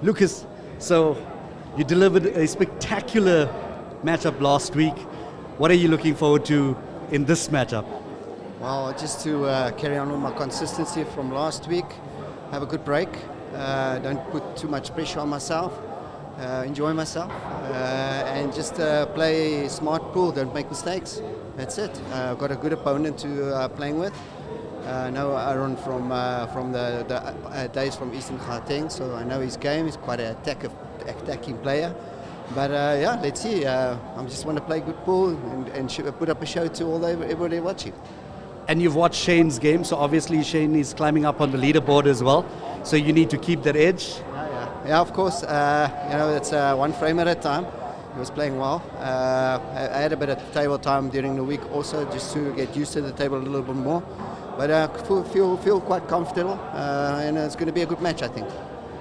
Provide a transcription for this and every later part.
Lucas, so you delivered a spectacular matchup last week. What are you looking forward to in this matchup? Well, just to carry on with my consistency from last week, have a good break, don't put too much pressure on myself, enjoy myself, and just play smart pool, don't make mistakes. That's it. I've got a good opponent to playing with. Know Aron from the days from Eastern Gauteng, so I know his game. He's quite an attacking player. But yeah, let's see. I just want to play good pool and put up a show to everybody watching. And you've watched Shane's game, so obviously Shane is climbing up on the leaderboard as well. So you need to keep that edge. Yeah, of course. It's one frame at a time. He was playing well. I had a bit of table time during the week also, just to get used to the table a little bit more. But I feel quite comfortable, and it's going to be a good match, I think.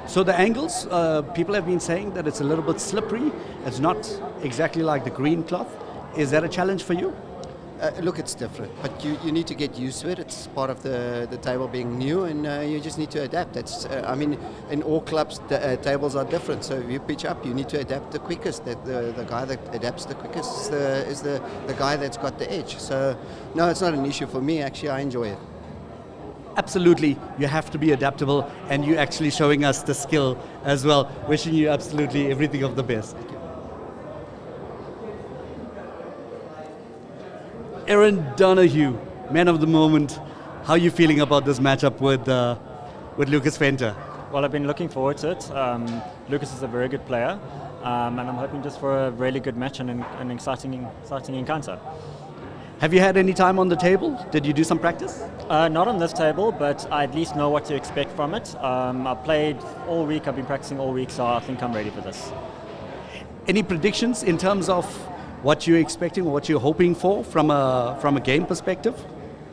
So the angles, people have been saying that it's a little bit slippery. It's not exactly like the green cloth. Is that a challenge for you? Look, it's different, but you need to get used to it. It's part of the table being new, and you just need to adapt. That's, in all clubs, the tables are different. So if you pitch up, you need to adapt the quickest. The guy that adapts the quickest is the guy that's got the edge. So, no, it's not an issue for me. Actually, I enjoy it. Absolutely, you have to be adaptable, and you're actually showing us the skill as well. Wishing you absolutely everything of the best. Thank you. Aron Donohue, man of the moment. How are you feeling about this matchup with Lucas Venter? Well, I've been looking forward to it. Lucas is a very good player, and I'm hoping just for a really good match and an exciting encounter. Have you had any time on the table? Did you do some practice? Not on this table, but I at least know what to expect from it. I played all week, I've been practicing all week, so I think I'm ready for this. Any predictions in terms of what you're expecting or what you're hoping for from a game perspective?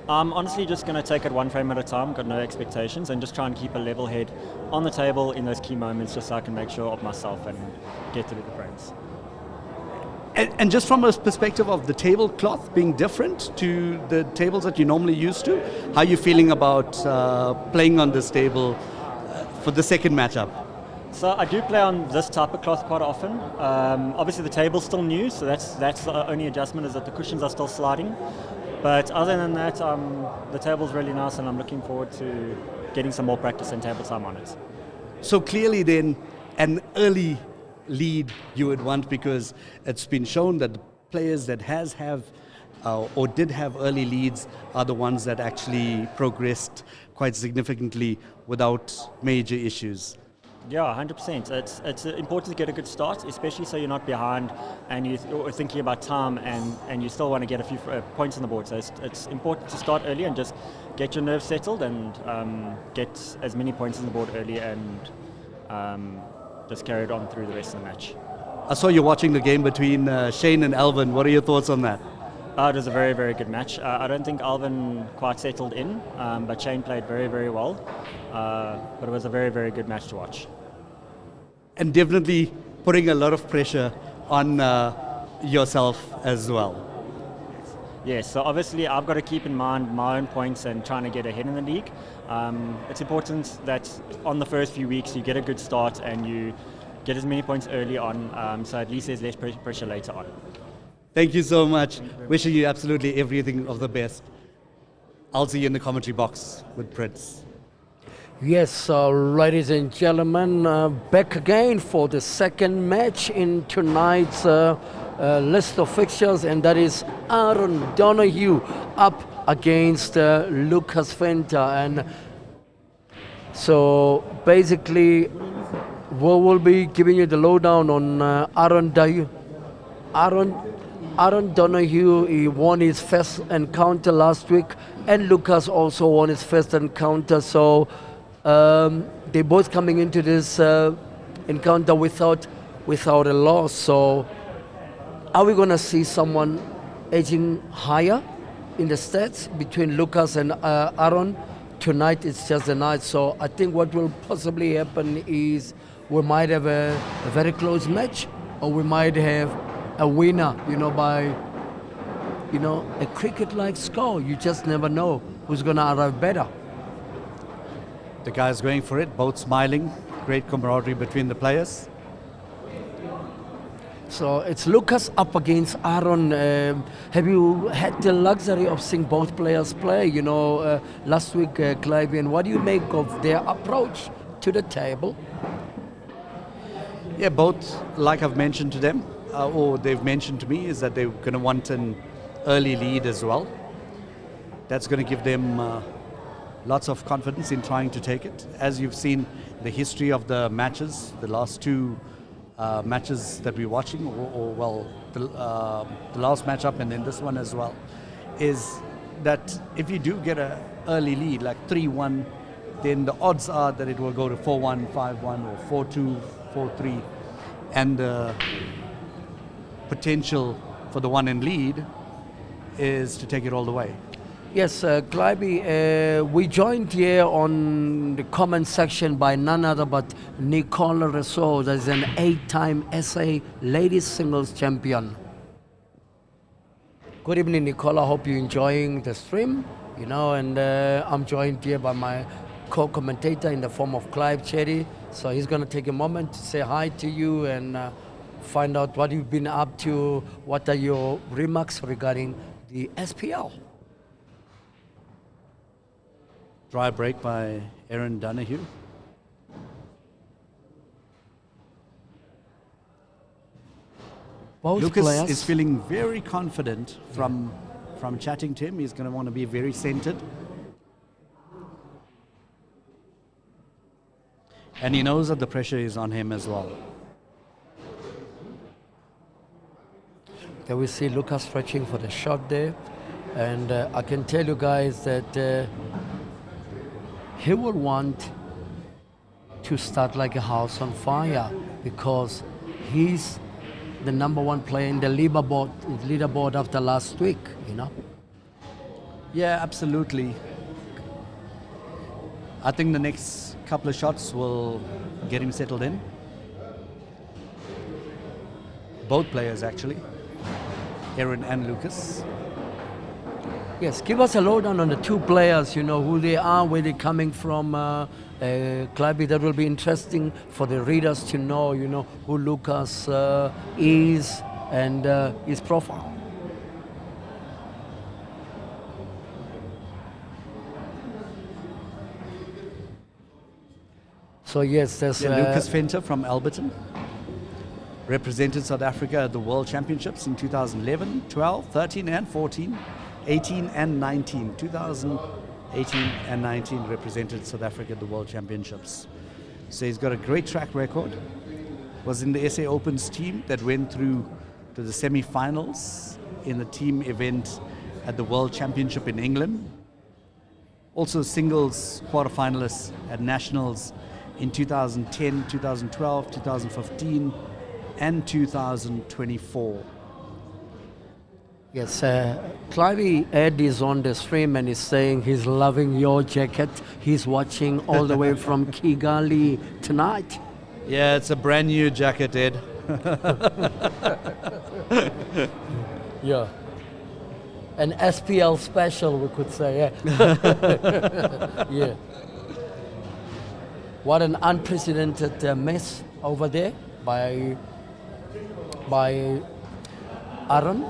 I'm honestly just going to take it one frame at a time, got no expectations, and just try and keep a level head on the table in those key moments just so I can make sure of myself and get through the frames. And just from a perspective of the tablecloth being different to the tables that you're normally used to, how are you feeling about playing on this table for the second matchup? So I do play on this type of cloth quite often. Obviously the table's still new, so that's the only adjustment is that the cushions are still sliding. But other than that, the table's really nice, and I'm looking forward to getting some more practice and table time on it. So clearly then, an early lead you would want, because it's been shown that the players that have or did have early leads are the ones that actually progressed quite significantly without major issues. Yeah, 100%. It's important to get a good start, especially so you're not behind and you're thinking about time and you still want to get a few points on the board. So it's important to start early and just get your nerves settled and get as many points on the board early and just carry it on through the rest of the match. I saw you watching the game between Shane and Alvin. What are your thoughts on that? It was a very, very good match. I don't think Alvin quite settled in, but Shane played very, very well. But it was a very, very good match to watch. And definitely putting a lot of pressure on yourself as well. Yes, so obviously I've got to keep in mind my own points and trying to get ahead in the league. It's important that on the first few weeks you get a good start and you get as many points early on, so at least there's less pressure later on. Thank you so much. Wishing you absolutely everything of the best. I'll see you in the commentary box with Prince. Yes, ladies and gentlemen, back again for the second match in tonight's list of fixtures, and that is Aron Donohue up against Lucas Venter. And so basically, we will be giving you the lowdown on Aron Donohue. He won his first encounter last week, and Lucas also won his first encounter. So they're both coming into this encounter without a loss. So are we going to see someone edging higher in the stats between Lucas and Aron? Tonight it's just a night. So I think what will possibly happen is we might have a very close match, or we might have a winner, by a cricket-like score. You just never know who's going to arrive better. The guys going for it, both smiling, great camaraderie between the players. So it's Lucas up against Aron. Have you had the luxury of seeing both players play? You know, last week, Clive, and what do you make of their approach to the table? Yeah, both, like I've mentioned to them, or they've mentioned to me, is that they're going to want an early lead as well. That's going to give them lots of confidence in trying to take it. As you've seen, the history of the matches, the last two matches that we're watching, the last matchup and then this one as well, is that if you do get an early lead, like 3-1, then the odds are that it will go to 4-1, 5-1, or 4-2, 4-3, and the potential for the one in lead is to take it all the way. Yes, Clive, we joined here on the comment section by none other but Nicola Rousseau, that is an 8-time SA ladies singles champion. Good evening, Nicola. Hope you're enjoying the stream. You know, and I'm joined here by my co-commentator in the form of Clive Cherry. So he's going to take a moment to say hi to you and find out what you've been up to. What are your remarks regarding the SPL? Dry break by Aron Donohue. Both Lucas players is feeling very confident from chatting to him. He's going to want to be very centered. And he knows that the pressure is on him as well. There we see Lucas stretching for the shot there. And I can tell you guys that he will want to start like a house on fire because he's the number one player in the leaderboard after last week, you know? Yeah, absolutely. I think the next couple of shots will get him settled in. Both players, actually. Aron and Lucas. Yes, give us a lowdown on the two players, you know, who they are, where they're coming from. Clive, that will be interesting for the readers to know, you know, who Lucas is and his profile. So yes, there's Lucas Venter from Alberton. Represented South Africa at the World Championships in 2011, 12, 13 and 14, 18 and 19. 2018 and 19 represented South Africa at the World Championships. So he's got a great track record. Was in the SA Opens team that went through to the semi-finals in the team event at the World Championship in England. Also singles quarterfinalists at nationals in 2010, 2012, 2015 and 2024. Yes, Clive Ed is on the stream and is saying he's loving your jacket. He's watching all the way from Kigali tonight. Yeah, it's a brand new jacket, Ed. Yeah. An SPL special, we could say. Yeah. Yeah. What an unprecedented mess over there by Aron.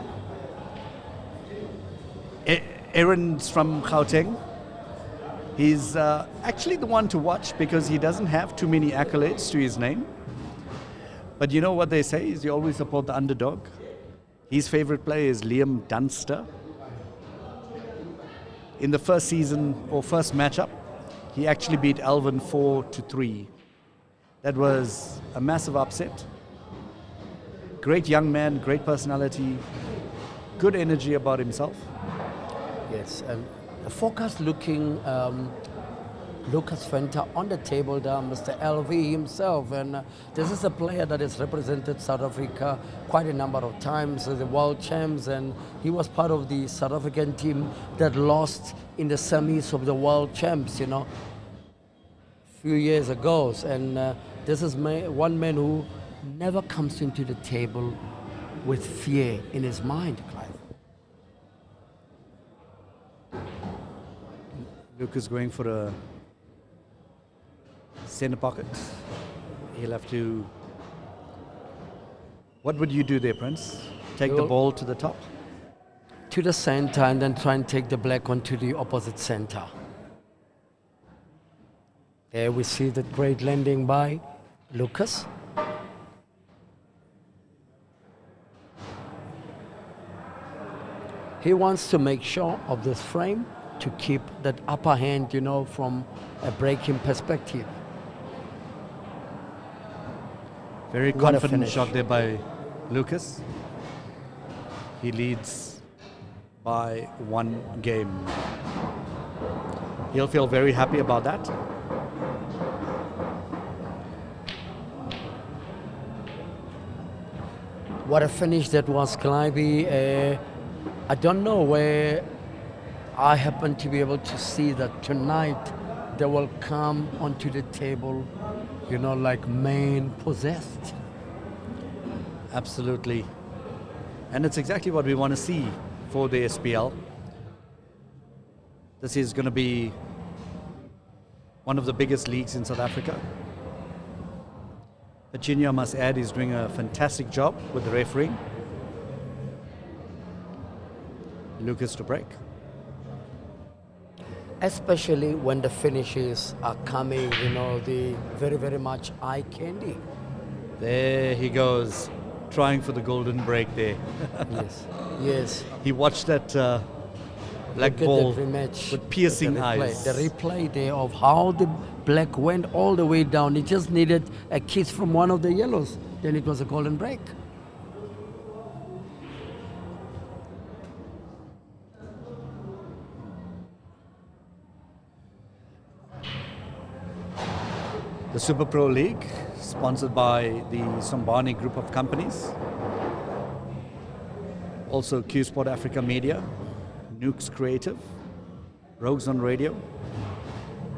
Aron's from Gauteng. He's actually the one to watch because he doesn't have too many accolades to his name. But you know what they say is you always support the underdog. His favorite player is Liam Dunster. In the first season or first matchup, he actually beat Alvin 4-3. That was a massive upset. Great young man, great personality, good energy about himself. Yes, and the focus looking Lucas Venter on the table there, Mr. LV himself, and this is a player that has represented South Africa quite a number of times as the world champs, and he was part of the South African team that lost in the semis of the world champs, you know, a few years ago. And this is one man who never comes into the table with fear in his mind, Clive. Lucas going for a center pocket. He'll have to... What would you do there, Prince? Take the Well- ball to the top? To the center and then try and take the black onto the opposite center. There we see the great landing by Lucas. He wants to make sure of this frame to keep that upper hand, you know, from a breaking perspective. Very What a confident finish. shot there by Lucas. He leads by 1 game. He'll feel very happy about that. What a finish that was, Clivey. I don't know where I happen to be able to see that tonight they will come onto the table, you know, like main possessed. Absolutely. And it's exactly what we want to see for the SPL. This is going to be one of the biggest leagues in South Africa. Virginia, I must add, is doing a fantastic job with the refereeing. Lucas to break. Especially when the finishes are coming, you know, the very, very much eye candy. There he goes, trying for the golden break there. Yes, yes. He watched that black Look at ball the rematch, with piercing the replay, eyes. The replay there of how the black went all the way down. It just needed a kiss from one of the yellows. Then it was a golden break. The Supa Pro League, sponsored by the Sombhani group of companies. Also Cuesports Africa Media, Nukes Creative, Rogues on Radio,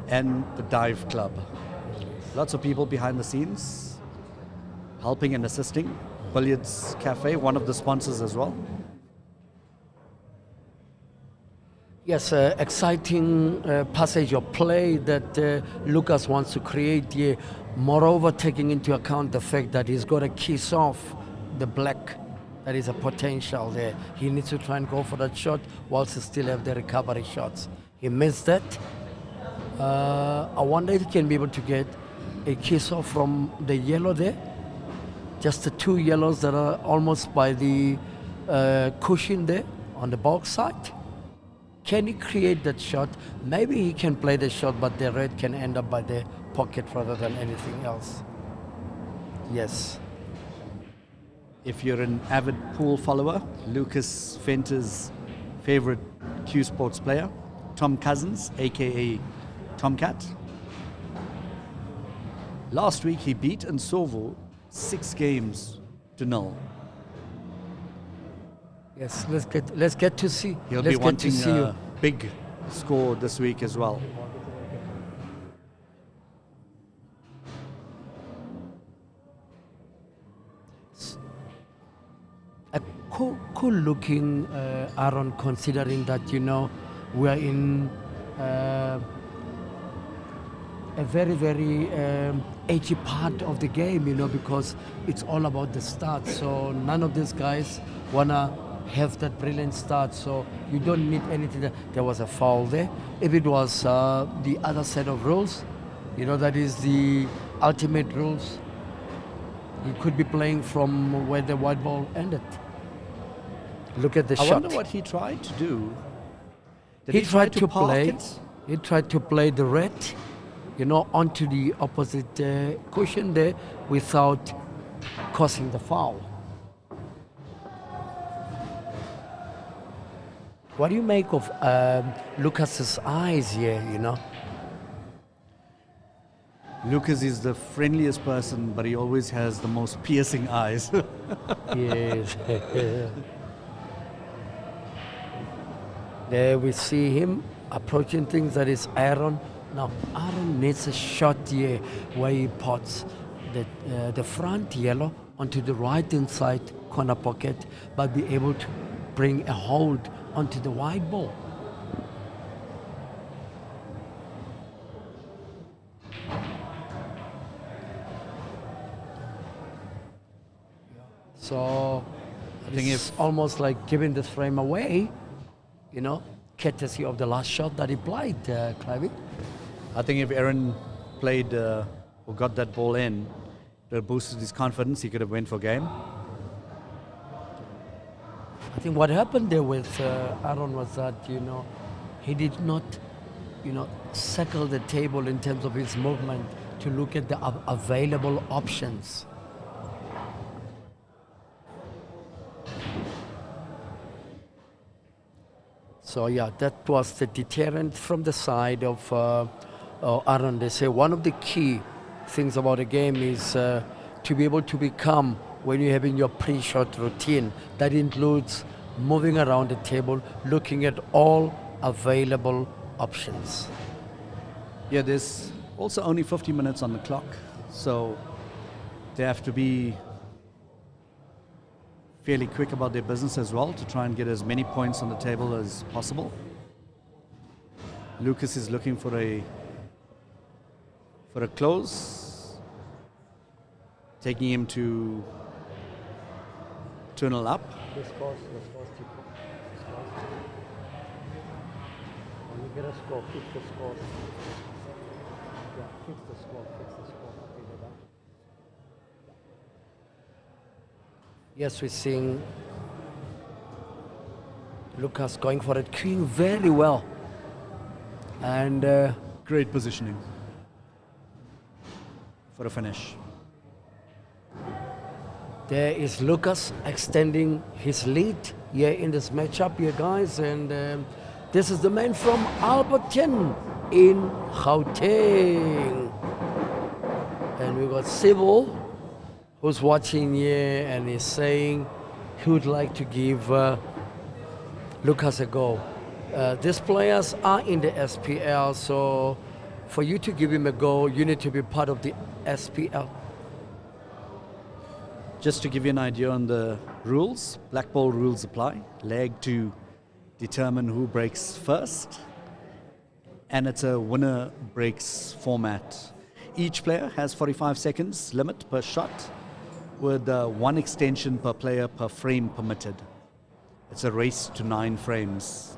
and the Dive Club. Lots of people behind the scenes, helping and assisting. Billiard's Café, one of the sponsors as well. Yes, exciting passage of play that Lucas wants to create here. Moreover, taking into account the fact that he's got to kiss off the black. That is a potential there. He needs to try and go for that shot whilst he still have the recovery shots. He missed that. I wonder if he can be able to get a kiss off from the yellow there. Just the 2 yellows that are almost by the cushion there on the box side. Can he create that shot? Maybe he can play the shot, but the red can end up by the pocket rather than anything else. Yes. If you're an avid pool follower, Lucas Venter's favorite Cuesports player, Tom Cousins, aka Tomcat. Last week he beat Nsovo 6 games to 0. Yes, let's get to see. He'll let's be get to wanting see a you. big score this week as well. A cool looking Aron, considering that, you know, we are in a very, very edgy part of the game, you know, because it's all about the start. So none of these guys wanna have that brilliant start. So you don't need anything. There was a foul there. If it was the other set of rules, you know, that is the ultimate rules. You could be playing from where the white ball ended. Look at the I shot. wonder what he tried to do. Did He try tried to park play. it? He tried to play the red, you know, onto the opposite cushion there without causing the foul. What do you make of Lucas's eyes here? You know, Lucas is the friendliest person, but he always has the most piercing eyes. yes. There we see him approaching things. That is Aron. Now Aron needs a shot here where he puts the front yellow onto the right inside corner pocket, but be able to bring a hold onto the white ball. So I think it's almost like giving this frame away, courtesy of the last shot that he played, Clivey. I think if Aron played or got that ball in, it boosted his confidence. He could have went for game. I think what happened there with Aron was that, he did not, circle the table in terms of his movement to look at the available options. So yeah, that was the deterrent from the side of Aron. They say one of the key things about a game is to be able to become, when you're having your pre-shot routine, that includes moving around the table, looking at all available options. Yeah, there's also only 50 minutes on the clock, so they have to be fairly quick about their business as well to try and get as many points on the table as possible. Lucas is looking for a close, taking him to 2-0 up. When you get a score, fix the score. Yeah, fix the score. Yes, we're seeing Lucas going for it, queuing very well. And Great positioning for a finish. there is Lucas extending his lead here in this matchup here, guys. And this is the man from Alberton in Gauteng. And we got Sybil, who's watching here and is saying he would like to give Lucas a go. These players are in the SPL, so for you to give him a go, you need to be part of the SPL. Just to give you an idea on the rules, Blackball rules apply. Leg to determine who breaks first. And it's a winner breaks format. Each player has 45 seconds limit per shot, with one extension per player per frame permitted. It's a race to 9 frames.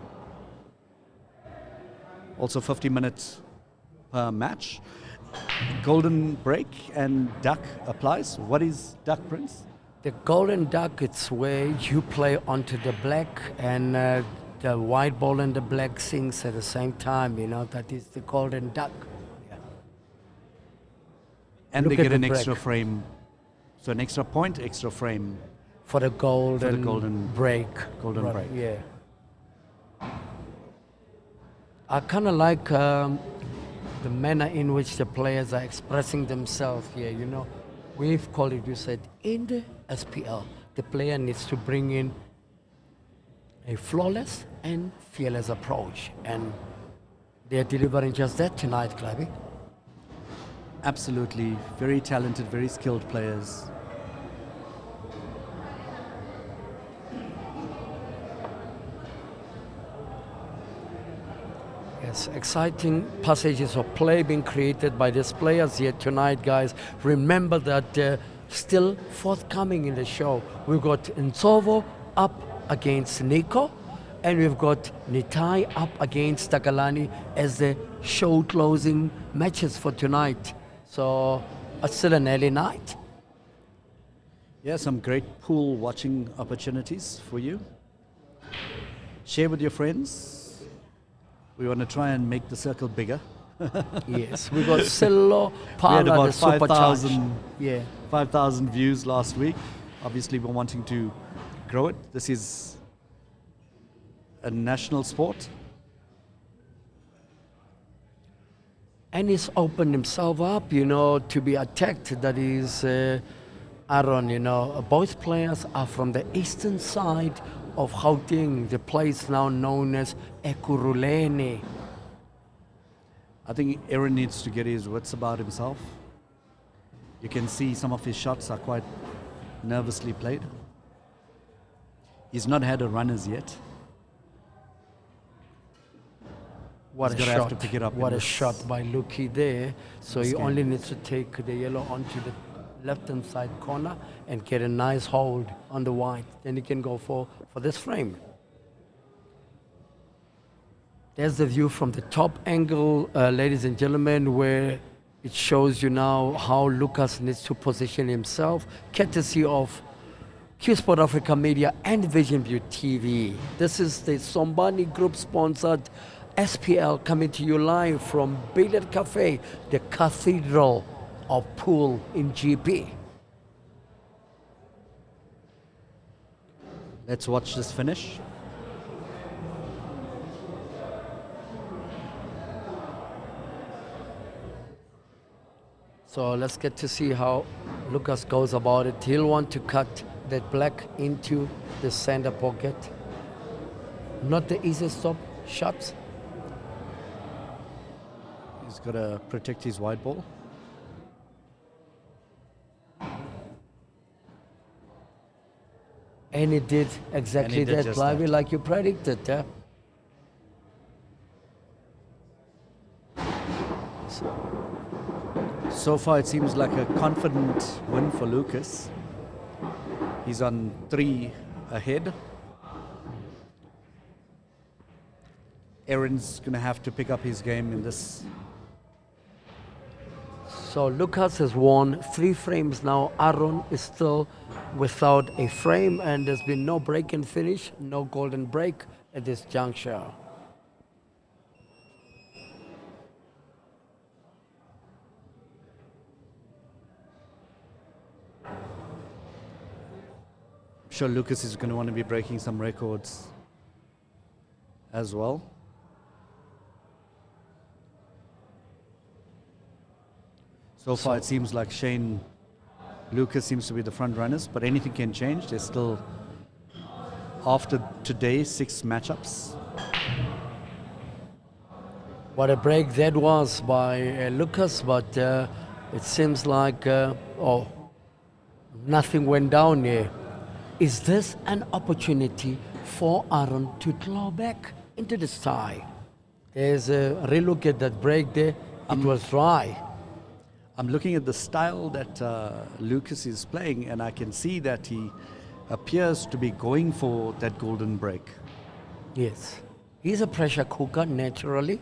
Also 50 minutes per match. Golden break and duck applies. What is duck, Prince? The golden duck, it's where you play onto the black and the white ball and the black sings at the same time, that is the golden duck. Yeah. And Look they at get the an extra break. frame. So an extra point, extra frame. For the golden break. Golden break. Yeah. I kind of like the manner in which the players are expressing themselves here, We've called it, you said, in the SPL, the player needs to bring in a flawless and fearless approach. And they're delivering just that tonight, Clivey. Absolutely. Very talented, very skilled players. Yes, exciting passages of play being created by these players here tonight, guys. Remember that still forthcoming in the show. We've got Nsovo up against Nico, and we've got Nitai up against Takalani as the show closing matches for tonight. So it's still an early night. Yeah, some great pool watching opportunities for you. Share with your friends. We want to try and make the circle bigger. Yes, we got Sillo, We had Pala, the about Supercharged. 5,000 Yeah. 5,000 views last week. Obviously, we're wanting to grow it. This is a national sport. And he's opened himself up, to be attacked. That is Aron, Both players are from the eastern side of Gauteng, the place now known as Ekurhuleni. I think Aron needs to get his wits about himself. You can see some of his shots are quite nervously played. He's not had a run as yet. What He's a gonna shot. have to pick it up in What a this- shot by Luki there. So this he game. only needs to take the yellow onto the left-hand side corner and get a nice hold on the white. Then he can go for this frame. There's the view from the top angle, ladies and gentlemen, where it shows you now how Lucas needs to position himself, courtesy of Cuesports Africa Media and Vision View TV. This is the Sombhani Group sponsored SPL coming to you live from Billiard Café, the cathedral of pool in GP. Let's watch this finish. So let's get to see how Lucas goes about it. He'll want to cut that black into the center pocket. Not the easiest stop shots. He's got to protect his white ball. And he did exactly that, Clivey, like you predicted. Yeah? So far, it seems like a confident win for Lucas. He's on 3 ahead. Aron's going to have to pick up his game in this. So Lucas has won 3 frames now. Aron is still without a frame, and there's been no break and finish, no golden break at this juncture. I'm sure Lucas is going to want to be breaking some records as well. So far, it seems like Lucas seems to be the front runners, but anything can change. There's still, after today, 6 matchups. What a break that was by Lucas, but it seems like, nothing went down here. Is this an opportunity for Aron to claw back into the tie? There's a relook at that break there. It was dry. I'm looking at the style that Lucas is playing, and I can see that he appears to be going for that golden break. Yes. He's a pressure cooker, naturally.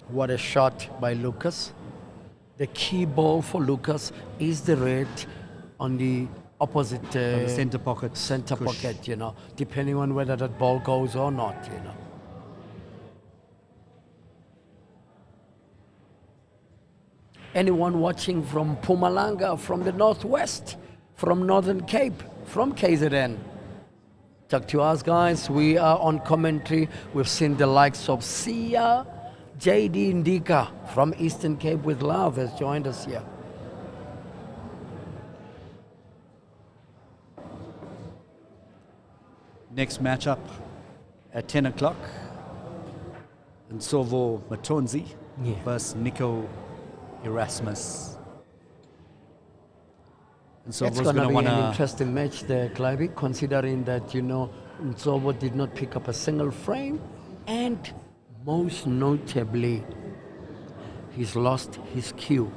What a shot by Lucas. The key ball for Lucas is the red on the opposite the center pocket. Center push. pocket, depending on whether that ball goes or not, Anyone watching from Mpumalanga, from the Northwest, from Northern Cape, from KZN? Talk to us, guys. We are on commentary. We've seen the likes of Sia, JD Ndika from Eastern Cape with Love has joined us here. Next matchup at 10 o'clock. Nsovo Matonzi versus Nico Erasmus. It's going to be an interesting match there, Clivey, considering that, Nsovo did not pick up a single frame, and most notably, he's lost his cue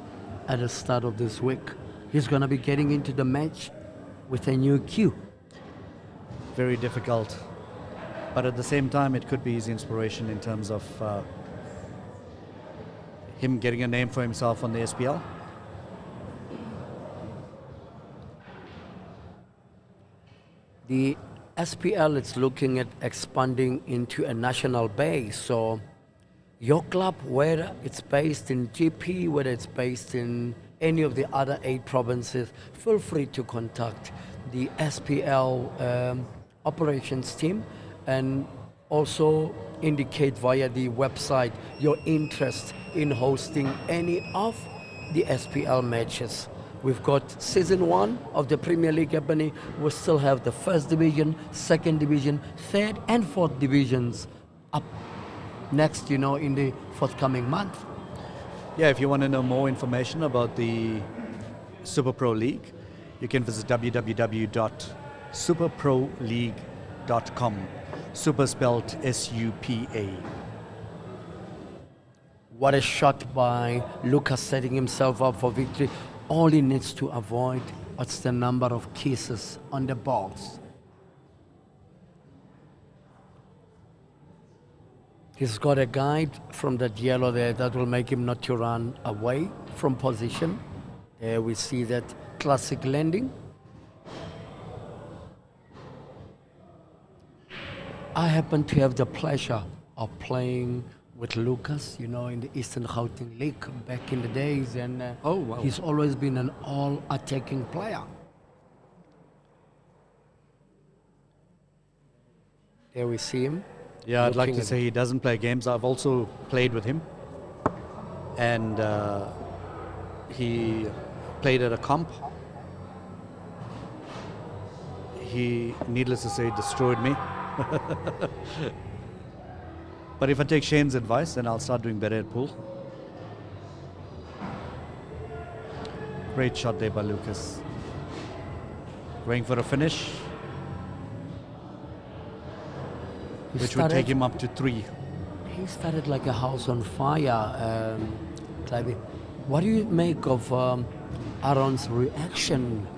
at the start of this week. He's going to be getting into the match with a new cue. Very difficult, but at the same time, it could be his inspiration in terms of him getting a name for himself on the SPL. The SPL is looking at expanding into a national base. So your club, whether it's based in GP, whether it's based in any of the other 8 provinces, feel free to contact the SPL operations team and also indicate via the website your interest in hosting any of the SPL matches. We've got season 1 of the Premier League happening. We still have the 1st division, 2nd division, 3rd and 4th divisions up next, in the forthcoming month. Yeah, if you want to know more information about the Supa Pro League, you can visit www.supaproleague.com. Super spelled SUPA. What a shot by Lucas, setting himself up for victory. All he needs to avoid, what's the number of kisses on the balls? He's got a guide from that yellow there that will make him not to run away from position. There we see that classic landing. I happen to have the pleasure of playing with Lucas, you know, in the Eastern Gauteng League back in the days, and Oh, wow. he's always been an all-attacking player. There we see him. Yeah, I'd like looking to at- say he doesn't play games. I've also played with him. And he played at a comp. He, needless to say, destroyed me. But if I take Shane's advice, then I'll start doing better at pool. Great shot there by Lucas. Going for a finish, He which would take started- him up to 3. He started like a house on fire, Clive. What do you make of Aron's reaction?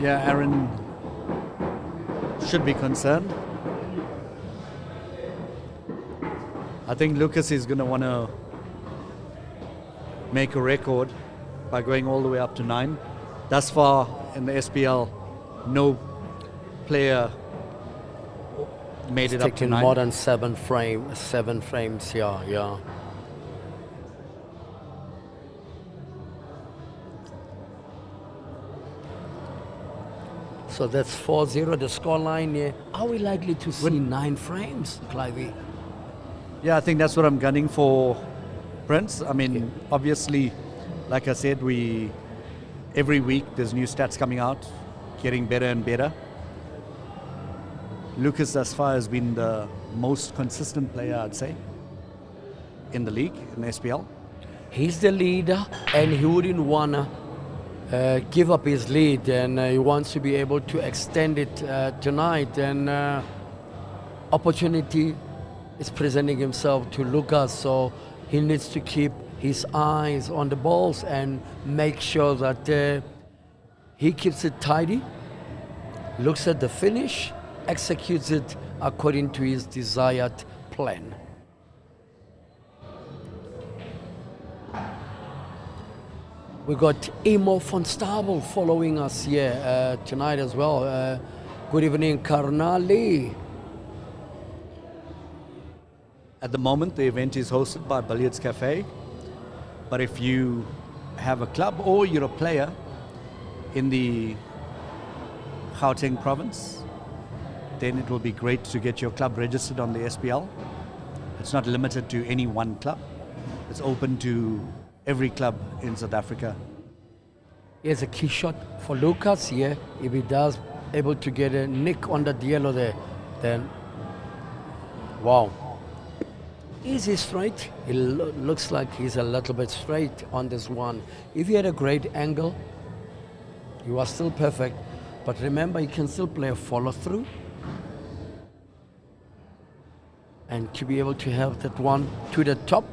Yeah, Aron should be concerned. I think Lucas is going to want to make a record by going all the way up to 9. Thus far in the SPL, no player made it up to Taking 9. more than seven frames, yeah. So that's 4-0, the scoreline. Yeah. Are we likely to see 9 frames, Clive? Yeah, I think that's what I'm gunning for, Prince. I mean, obviously, like I said, every week there's new stats coming out, getting better and better. Lucas thus far has been the most consistent player, I'd say, in the league, in the SPL. He's the leader, and he wouldn't want to give up his lead, and he wants to be able to extend it tonight. And opportunity is presenting himself to Lucas, so he needs to keep his eyes on the balls and make sure that he keeps it tidy, looks at the finish, executes it according to his desired plan. We got Emo van Stabel following us here tonight as well. Good evening, Karnali. At the moment, the event is hosted by Billiard's Café. But if you have a club or you're a player in the Gauteng province, then it will be great to get your club registered on the SPL. It's not limited to any one club. It's open to every club in South Africa. Here's a key shot for Lucas here. If he does able to get a nick on the yellow there, then wow. Easy straight. It looks like he's a little bit straight on this one. If he had a great angle, you are still perfect. But remember, you can still play a follow through. And to be able to have that one to the top,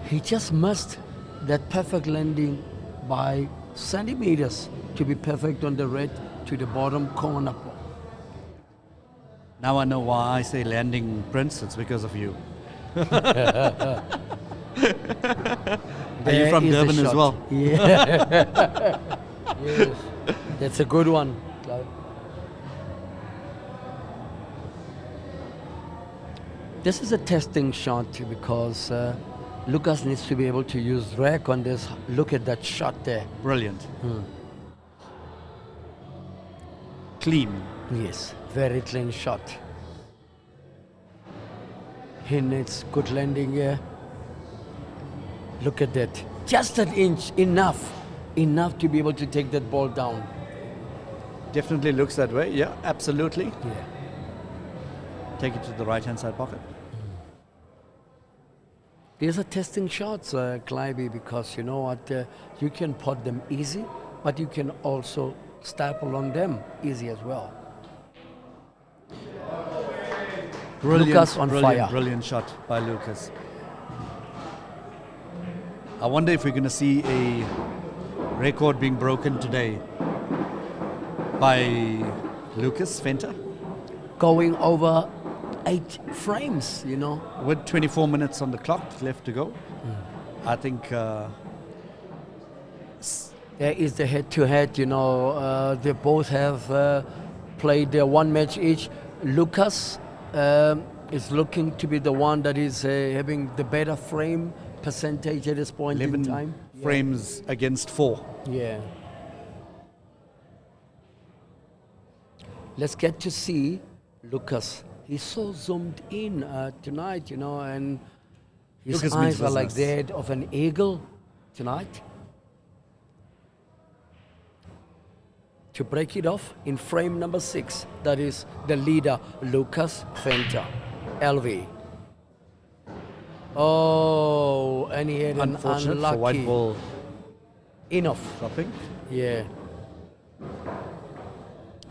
he just missed that perfect landing by centimeters to be perfect on the red to the bottom corner. Now I know why I say landing, Prince. It's because of you. Are you from There is the Durban as shot. well? Yeah. Yes. That's a good one, Clive. This is a testing shot because Lucas needs to be able to use rack on this. Look at that shot there. Brilliant. Clean. Yes, very clean shot. He needs good landing here. Look at that. Just an inch, enough to be able to take that ball down. Definitely looks that way. Yeah, absolutely. Yeah. Take it to the right-hand side pocket. These are testing shots, Clive, because you know what, you can pot them easy, but you can also staple on them easy as well. Lucas on brilliant, fire. Brilliant shot by Lucas. I wonder if we're going to see a record being broken today by Lucas Venter Going over 8 frames, you know. with 24 minutes on the clock left to go. I think There is the head-to-head, you know. They both have played one match each. Lucas is looking to be the one that is having the better frame percentage at this point in 11 time. frames against 4. Yeah. Let's get to see Lucas. He's so zoomed in tonight, you know, and his Lucas means eyes are like business. that of an eagle tonight. To break it off in frame number 6, that is the leader, Lucas Venter, LV. Oh, and he had an Unfortunate unlucky for white ball enough. dropping. Yeah.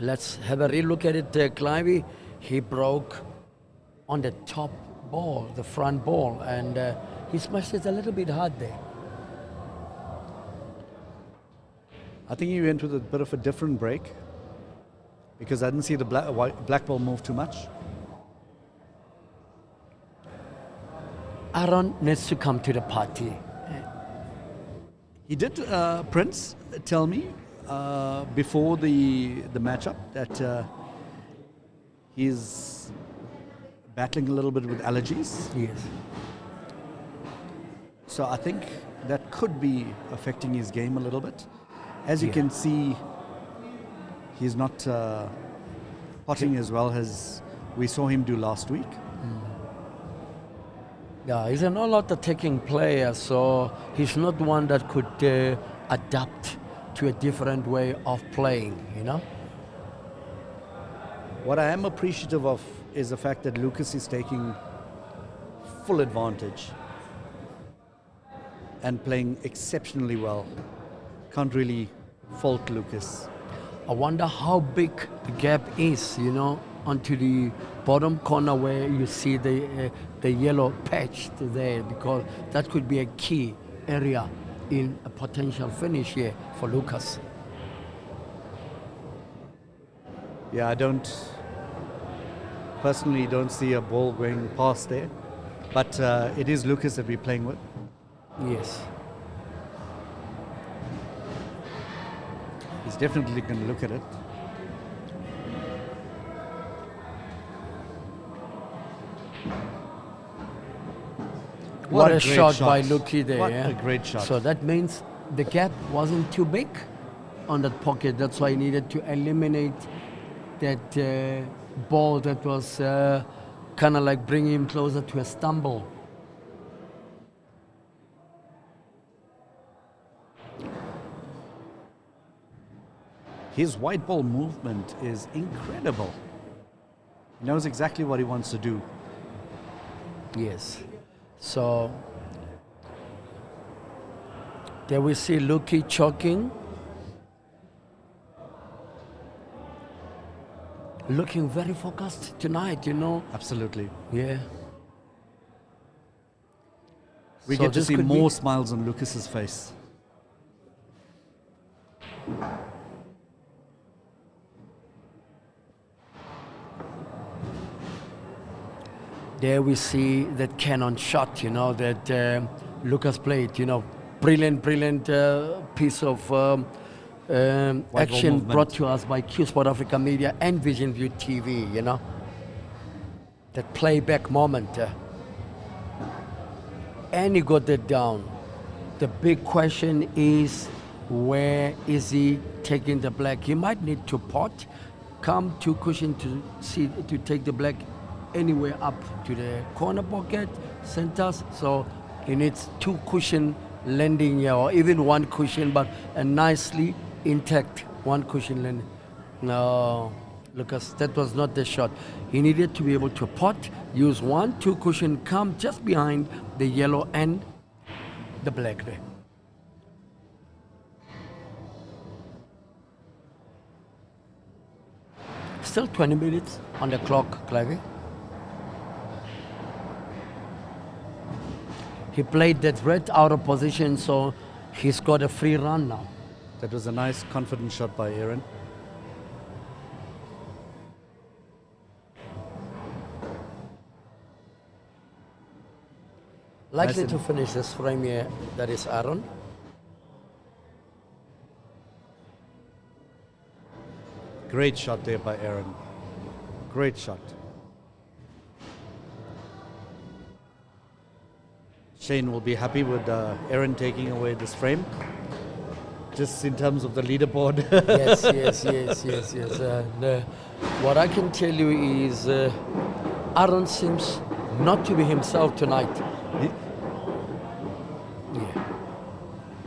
Let's have a real look at it, Clivey. He broke on the top ball, the front ball, and he smashed it a little bit hard there. I think he went with a bit of a different break because I didn't see the black ball move too much. Aron needs to come to the party. He did, Prince, tell me before the matchup that he's battling a little bit with allergies. Yes. So I think that could be affecting his game a little bit. As you Yeah. can see, he's not potting as well as we saw him do last week. Yeah, he's an all-out attacking player, so he's not one that could adapt to a different way of playing, you know? What I am appreciative of is the fact that Lucas is taking full advantage and playing exceptionally well. Can't really fault Lucas. I wonder how big the gap is, you know, onto the bottom corner where you see the yellow patch there, because that could be a key area in a potential finish here for Lucas. Yeah, I personally don't see a ball going past there, but it is Lucas that we're playing with. Yes. He's definitely going to look at it. What a great shot by Luki there. What yeah? a great shot. So that means the gap wasn't too big on that pocket. That's why he needed to eliminate that ball that was kind of like bringing him closer to a stumble. His white ball movement is incredible. He knows exactly what he wants to do. Yes. So there we see Luki choking. Looking very focused tonight, you know. Absolutely. Yeah. We So get to this see could be- more smiles on Lucas's face. There we see that cannon shot, you know, that Lucas played, you know, brilliant piece of action movement. brought to us by Cuesports Africa Media and Vision View TV, you know. That playback moment. And he got that down. The big question is, where is he taking the black? He might need to pot, come to cushion to take the black anywhere up to the corner pocket, centers. So he needs 2 cushion landing here, or even 1 cushion, but a nicely intact 1 cushion landing. No, Lucas, that was not the shot. He needed to be able to pot, use 1, 2 cushion, come just behind the yellow and the black there. Still 20 minutes on the clock, Clivey. He played that red out of position, so he's got a free run now. That was a nice, confident shot by Aron. Likely Nice to finish this frame here, that is Aron. Great shot there by Aron. Great shot. Shane will be happy with Aron taking away this frame. Just in terms of the leaderboard. yes. What I can tell you is Aron seems not to be himself tonight. Yeah.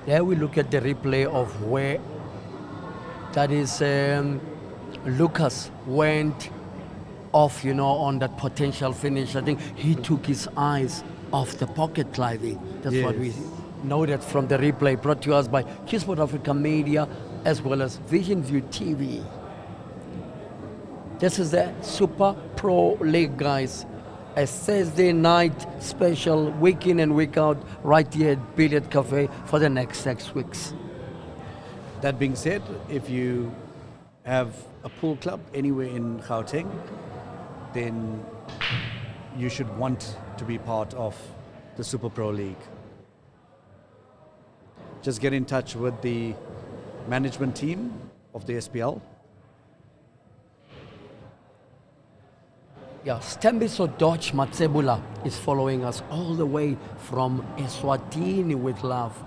There we look at the replay of where that is Lucas went off, on that potential finish. I think he took his eyes off the pocket, Clivey. That's what we noted from the replay brought to us by Cuesports Africa Media as well as Vision View TV. This is the Supa Pro League, guys. A Thursday night special, week in and week out, right here at Billiard Café for the next 6 weeks. That being said, if you have a pool club anywhere in Gauteng, then you should want to be part of the Supa Pro League. Just get in touch with the management team of the SPL. Yeah, Stembiso Dodge Matsebula is following us all the way from Eswatini with love.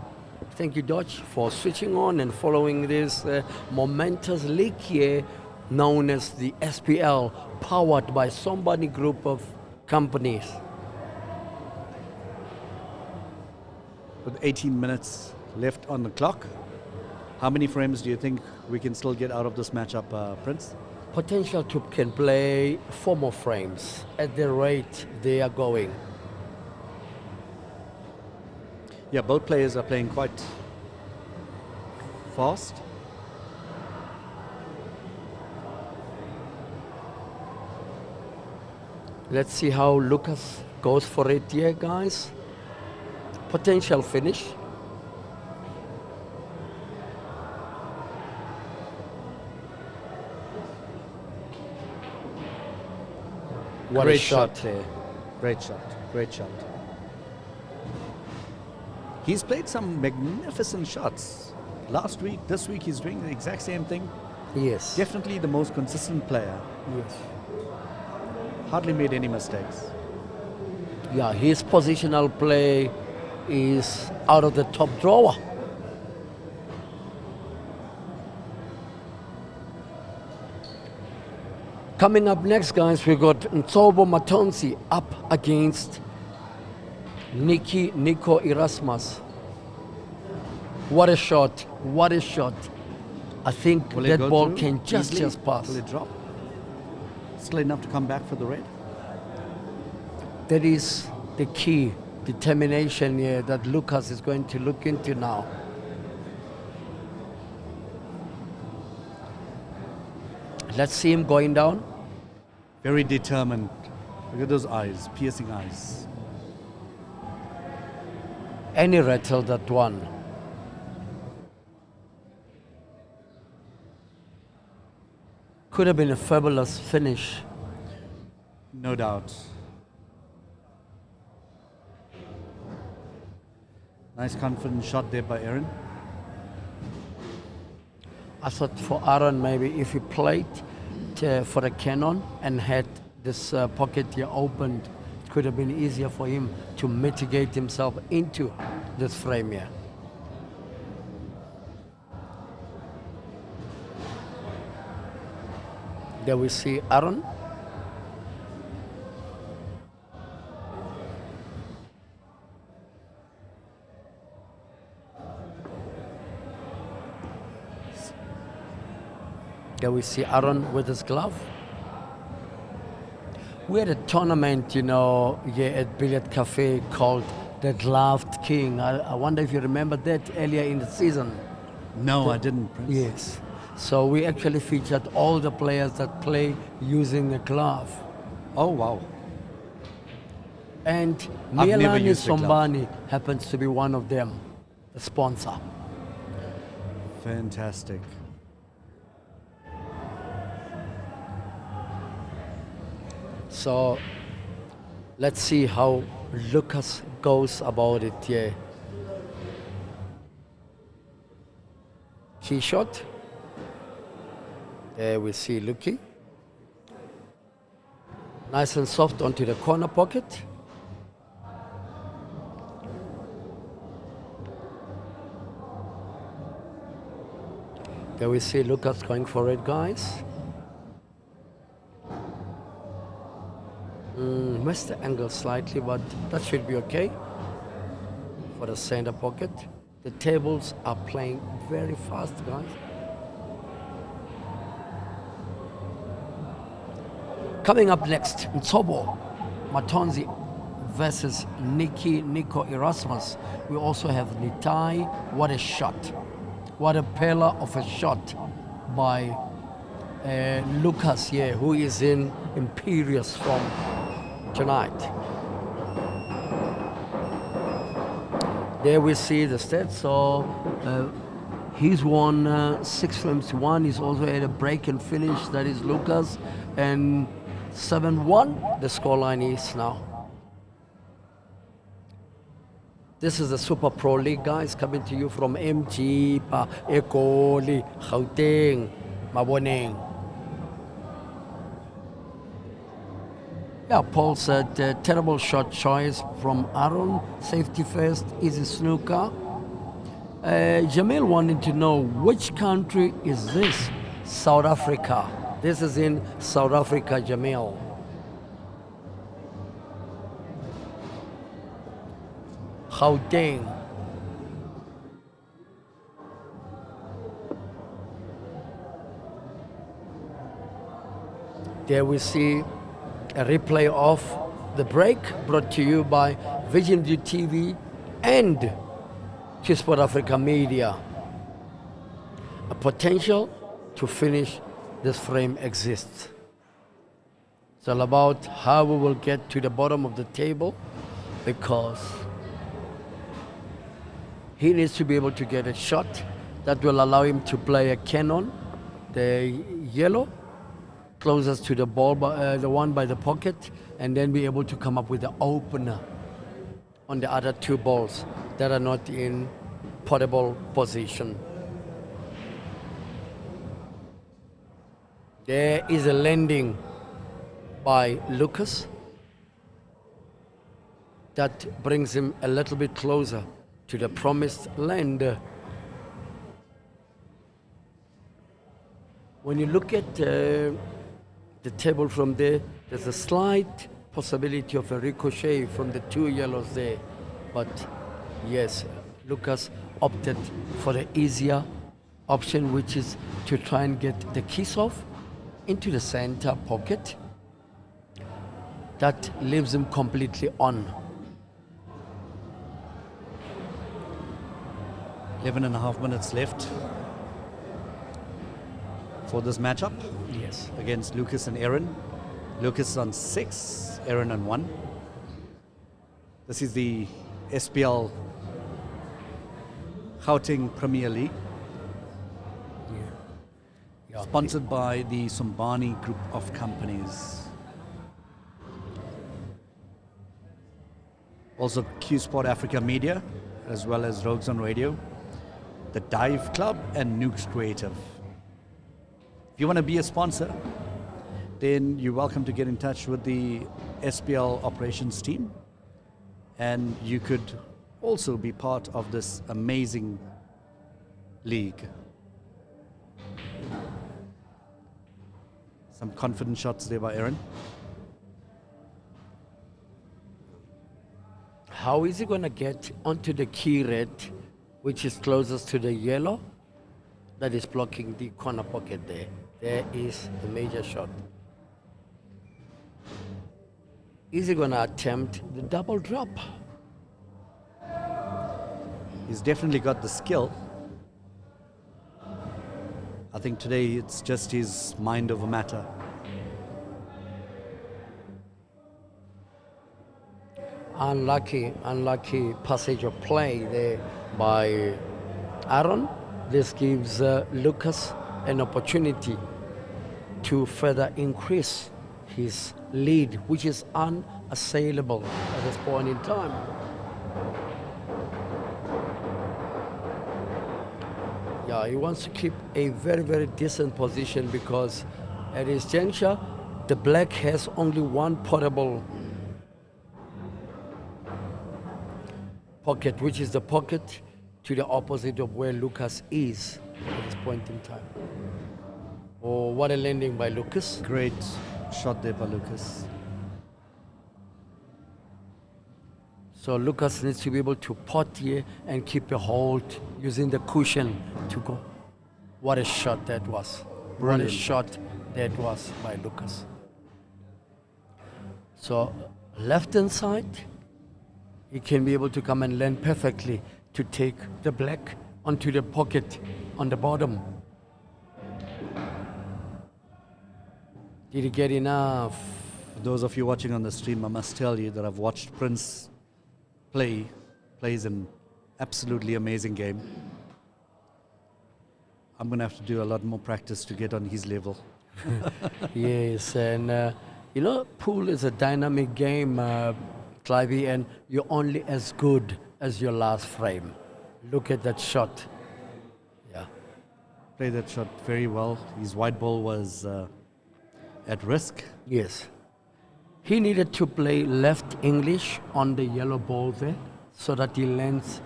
Thank you, Dodge, for switching on and following this momentous league here known as the SPL, powered by Sombhani group of companies. With 18 minutes left on the clock, how many frames do you think we can still get out of this matchup, Prince? Potential to can play 4 more frames at the rate they are going. Yeah, both players are playing quite fast. Let's see how Lucas goes for it here, guys. Potential finish. What Great a shot there. Great shot. He's played some magnificent shots. Last week, this week he's doing the exact same thing. Yes. Definitely the most consistent player. Yes. Hardly made any mistakes. Yeah, his positional play is out of the top drawer. Coming up next, guys, we got Ntsobo Matonsi up against Nico Erasmus. What a shot. I think Will it that go ball through can just easily? pass. Will it drop? Still enough to come back for the red? That is the key determination here that Lucas is going to look into now. Let's see him going down. Very determined. Look at those eyes, piercing eyes. Any rattle that one. Could have been a fabulous finish. No doubt. Nice confident shot there by Aron. I thought for Aron, maybe if he played for a cannon and had this pocket here opened, it could have been easier for him to mitigate himself into this frame here. There we see Aron. There we see Aron with his glove. We had a tournament, here at Billiard Café called the Gloved King. I wonder if you remember that earlier in the season. No, I didn't, Prince. Yes. So we actually featured all the players that play using a glove. Oh, wow. And I've never Mielani used the glove. Sombhani happens to be one of them, the sponsor. Fantastic. So let's see how Lucas goes about it here. Key shot. There we see Luki. Nice and soft onto the corner pocket. There we see Lucas going for it, guys. Missed the angle slightly, but that should be okay for the center pocket. The tables are playing very fast, guys. Coming up next, Mtsobo Matonzi versus Nico Erasmus. We also have Nitai. What a shot. What a pillar of a shot by Lucas here, who is in imperious form tonight. There we see the stats. So he's won 6 frames to 1. He's also had a break and finish. That is Lucas. And 7-1, the scoreline is now. This is the Supa Pro League, guys, coming to you from MG, Ekoli, Gauteng, Maboneng. Yeah, Paul said, terrible shot choice from Aron, safety first, easy snooker. Jamil wanted to know, which country is this? South Africa. This is in South Africa, Jamil. Gauteng. There we see a replay of the break brought to you by Vision View TV and Cuesports Africa Media. A potential to finish this frame exists. It's all about how we will get to the bottom of the table, because he needs to be able to get a shot that will allow him to play a cannon, the yellow, closest to the ball, the one by the pocket, and then be able to come up with the opener on the other 2 balls that are not in potable position. There is a landing by Lucas that brings him a little bit closer to the promised land. When you look at the table from there, there's a slight possibility of a ricochet from the 2 yellows there. But yes, Lucas opted for the easier option, which is to try and get the keys off into the center pocket. That leaves him completely on. 11.5 minutes left for this matchup. Yes. Against Lucas and Aron. Lucas is on 6, Aron on 1. This is the SPL Gauteng Premier League, Yeah. sponsored by the Sombhani Group of Companies. Also Cuesports Africa Media, as well as Rogues on Radio, the Dive Club, and Nukes Creative. If you want to be a sponsor, then you're welcome to get in touch with the SPL operations team, and you could also be part of this amazing league. Some confident shots there by Aron. How is he going to get onto the key red, which is closest to the yellow, that is blocking the corner pocket there? There is the major shot. Is he going to attempt the double drop? He's definitely got the skill. I think today it's just his mind over matter. Unlucky passage of play there by Aron. This gives Lucas an opportunity to further increase his lead, which is unassailable at this point in time. Yeah, he wants to keep a very, very decent position because at his juncture, the black has only one portable pocket, which is the pocket to the opposite of where Lucas is at this point in time. Oh, what a landing by Lucas. Great shot there by Lucas. So Lucas needs to be able to pot here and keep a hold using the cushion to go. What a shot that was. Brilliant. What a shot that was by Lucas. So left hand side, he can be able to come and land perfectly to take the black onto the pocket on the bottom. Did he get enough? For those of you watching on the stream, I must tell you that I've watched Prince plays an absolutely amazing game. I'm going to have to do a lot more practice to get on his level. Yes, and pool is a dynamic game, Clivey, and you're only as good as your last frame. Look at that shot. Yeah. Played that shot very well. His white ball was at risk. Yes. He needed to play left English on the yellow ball there so that he lands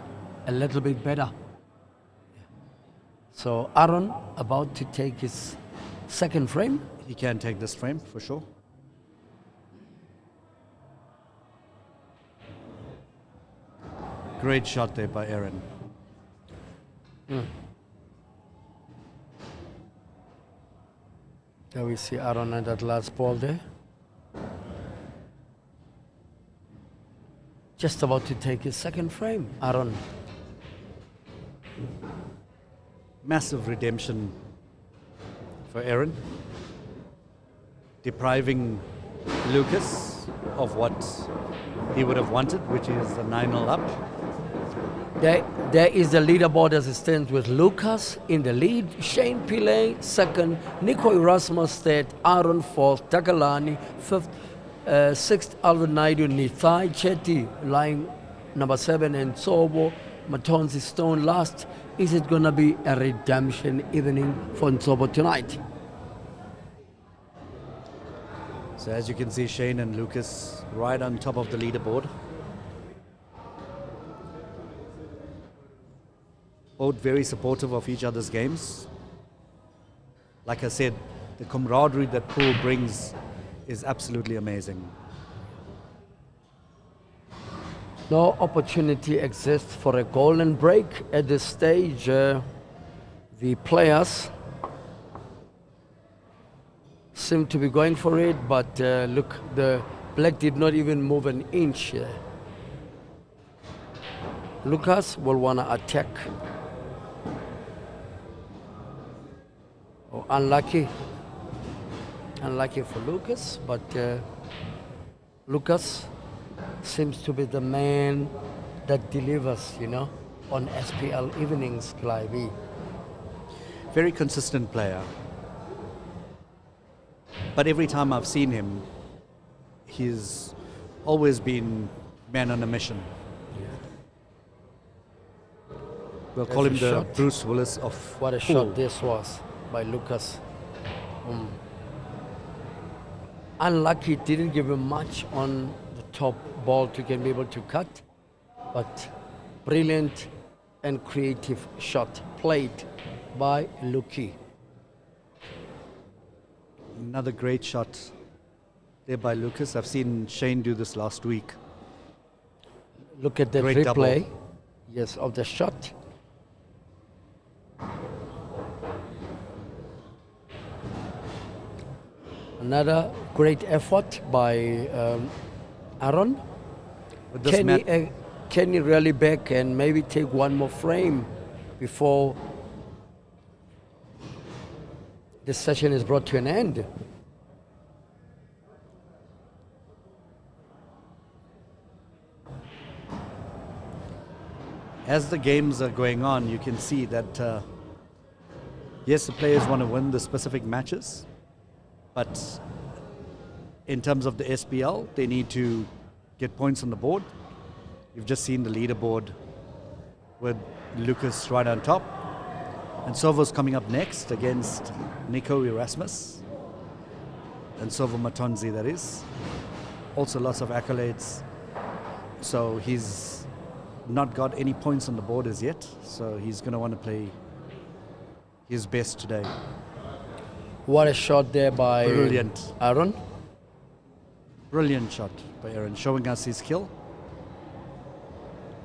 a little bit better. So Aron about to take his second frame. He can take this frame for sure. Great shot there by Aron. There we see Aron at that last ball there. Just about to take his second frame, Aron. Massive redemption for Aron. Depriving Lucas of what he would have wanted, which is a 9-0 up. There is the leaderboard as it stands with Lucas in the lead, Shane Pillay second, Nico Erasmus third, Aron fourth, Takalani fifth, sixth Alvin Naidu, Nithai Chetty lying number 7, and Tsobo Matonzi Stone last. Is it going to be a redemption evening for Tsobo tonight? So as you can see, Shane and Lucas right on top of the leaderboard. Both very supportive of each other's games. Like I said, the camaraderie that pool brings is absolutely amazing. No opportunity exists for a golden break at this stage. The players seem to be going for it, but look, the black did not even move an inch. Lucas will want to attack. Oh, unlucky for Lucas, but Lucas seems to be the man that delivers, on SPL evenings, Clivey. Very consistent player. But every time I've seen him, he's always been man on a mission. We'll call him the shot. Bruce Willis of What a pool. shot this was by Lucas. Unlucky, didn't give him much on the top ball to be able to cut, but brilliant and creative shot played by Luki. Another great shot there by Lucas. I've seen Shane do this last week. Look at the Great replay, double. yes, of the shot. Another great effort by Aron. With this Can he rally back and maybe take one more frame before this session is brought to an end? as the games are going on, you can see that, yes, the players want to win the specific matches, but in terms of the SPL, they need to get points on the board. You've just seen the leaderboard with Lucas right on top. And Sovo's coming up next against Nico Erasmus. And Sovo Matonzi, that is. Also lots of accolades. So he's not got any points on the board as yet. So he's going to want to play his best today. What a shot there by Brilliant. Aron. Brilliant shot by Aron, showing us his skill.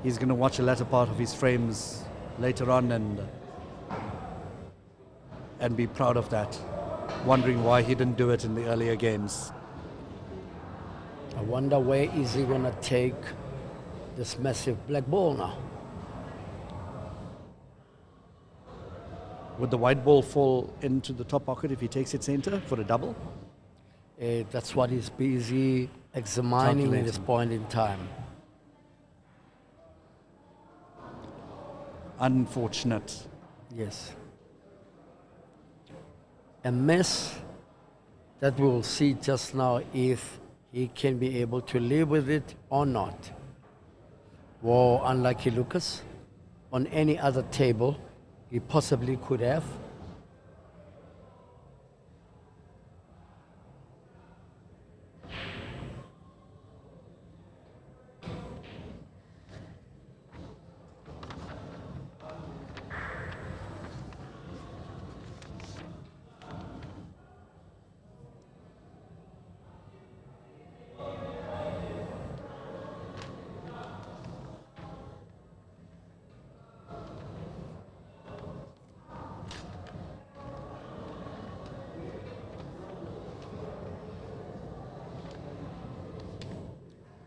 He's going to watch a latter part of his frames later on and be proud of that, wondering why he didn't do it in the earlier games. I wonder where is he going to take this massive black ball now? Would the white ball fall into the top pocket if he takes it center for a double? That's what he's busy examining at this point in time. Unfortunate. Yes. A mess that we will see just now if he can be able to live with it or not. Whoa, unlucky Lucas. On any other table, he possibly could have.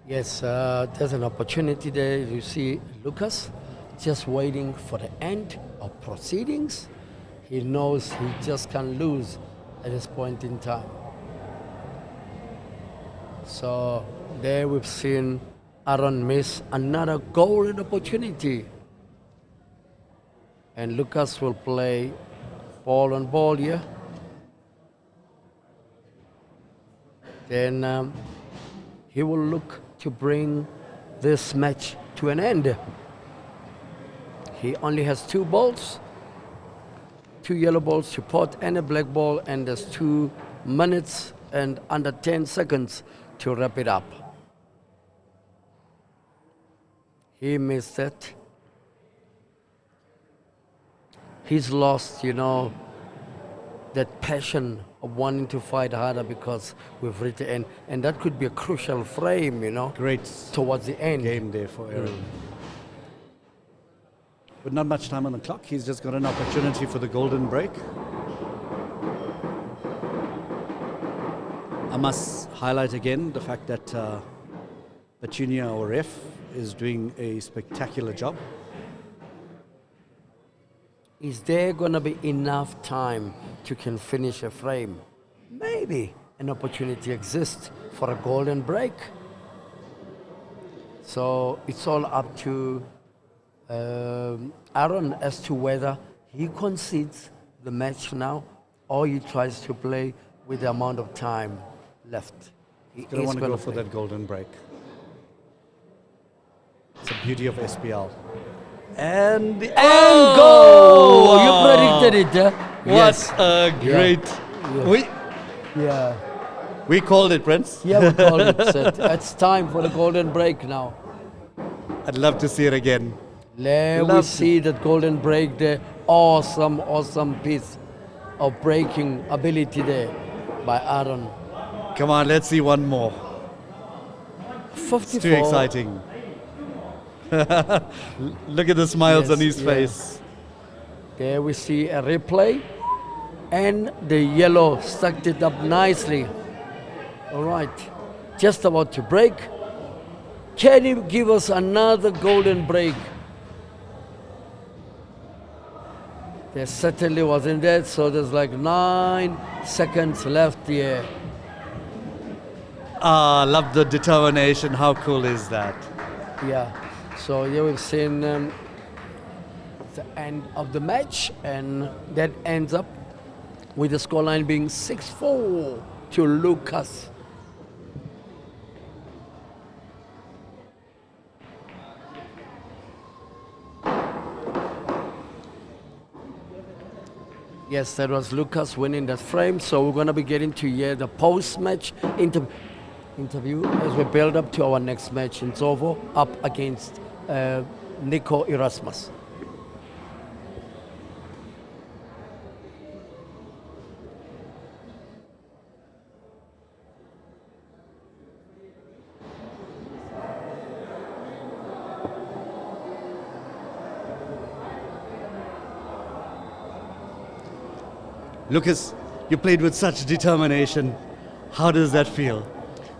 Yes, there's an opportunity there. You see Lucas just waiting for the end of proceedings. He knows he just can't lose at this point in time. So there we've seen Aron miss another golden opportunity. And Lucas will play ball on ball here. Then he will look to bring this match to an end. He only has 2 balls, 2 yellow balls to pot and a black ball, and there's 2 minutes and under 10 seconds to wrap it up. He missed it. He's lost, that passion of wanting to fight harder because we've reached the end. And that could be a crucial frame, Great towards the end. game there for Aron. With not much time on the clock, he's just got an opportunity for the golden break. I must highlight again the fact that Petunia, or ref, is doing a spectacular job. Is there going to be enough time to can finish a frame? Maybe an opportunity exists for a golden break. So it's all up to Aron as to whether he concedes the match now or he tries to play with the amount of time left. He's going to want to go for that golden break. It's the beauty of SPL. And go! You predicted it, What a great... We called it, Prince. Yeah, we called it. So it's time for the golden break now. I'd love to see it again. There we see that golden break there. Awesome piece of breaking ability there by Aron. Come on, let's see one more. 54. It's too exciting. Look at the smiles on his face. There we see a replay, and the yellow stacked it up nicely. All right, just about to break. Can he give us another golden break? There certainly wasn't that, so there's like 9 seconds left here. Love the determination. How cool is that? Yeah, so here we've seen the end of the match, and that ends up with the scoreline being 6-4 to Lucas. Yes, that was Lucas winning that frame. So we're going to be getting to hear the post-match interview as we build up to our next match in Zovo, up against Nico Erasmus. Lucas, you played with such determination. How does that feel?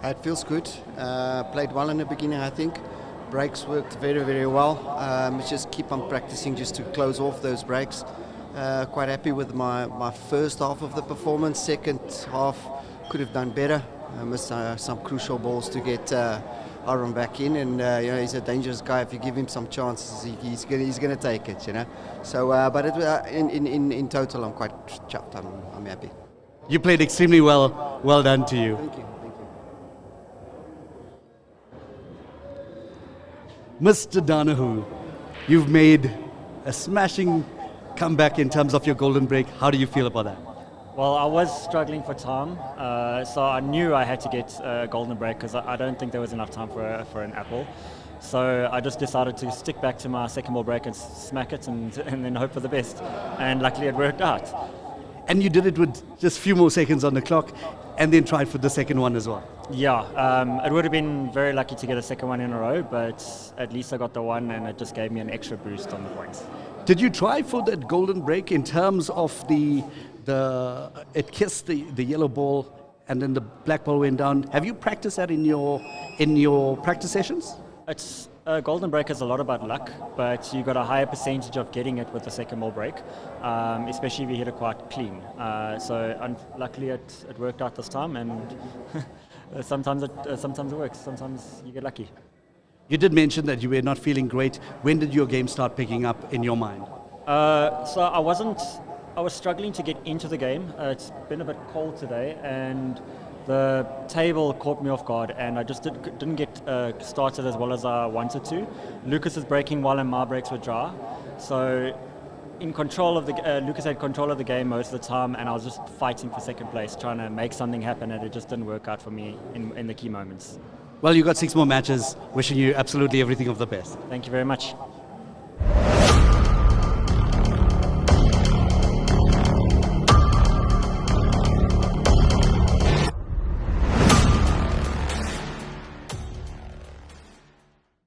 It feels good. Played well in the beginning, I think. Breaks worked very, very well. Just keep on practicing just to close off those breaks. Quite happy with my first half of the performance. Second half could have done better. I missed some crucial balls to get Aron back in, and he's a dangerous guy. If you give him some chances, he's gonna take it, So, but in total, I'm quite chuffed. I'm happy. You played extremely well. Well done to you. Thank you. Mr. Donohue, you've made a smashing comeback in terms of your golden break. How do you feel about that? Well, I was struggling for time, so I knew I had to get a golden break because I don't think there was enough time for an apple. So I just decided to stick back to my second ball break and smack it and then hope for the best. And luckily it worked out. And you did it with just a few more seconds on the clock and then tried for the second one as well. Yeah, it would have been very lucky to get a second one in a row, but at least I got the one and it just gave me an extra boost on the points. Did you try for that golden break in terms of it kissed the yellow ball and then the black ball went down? Have you practiced that in your practice sessions? It's golden break is a lot about luck, but you got a higher percentage of getting it with the second ball break, especially if you hit it quite clean. So luckily it worked out this time, and sometimes it works. Sometimes you get lucky. You did mention that you were not feeling great. When did your game start picking up in your mind? So I was struggling to get into the game. It's been a bit cold today, and the table caught me off guard, and I just didn't get started as well as I wanted to. Lucas is breaking well, and my breaks were dry. So Lucas had control of the game most of the time, and I was just fighting for second place, trying to make something happen, and it just didn't work out for me in the key moments. Well, you got 6 more matches. Wishing you absolutely everything of the best. Thank you very much.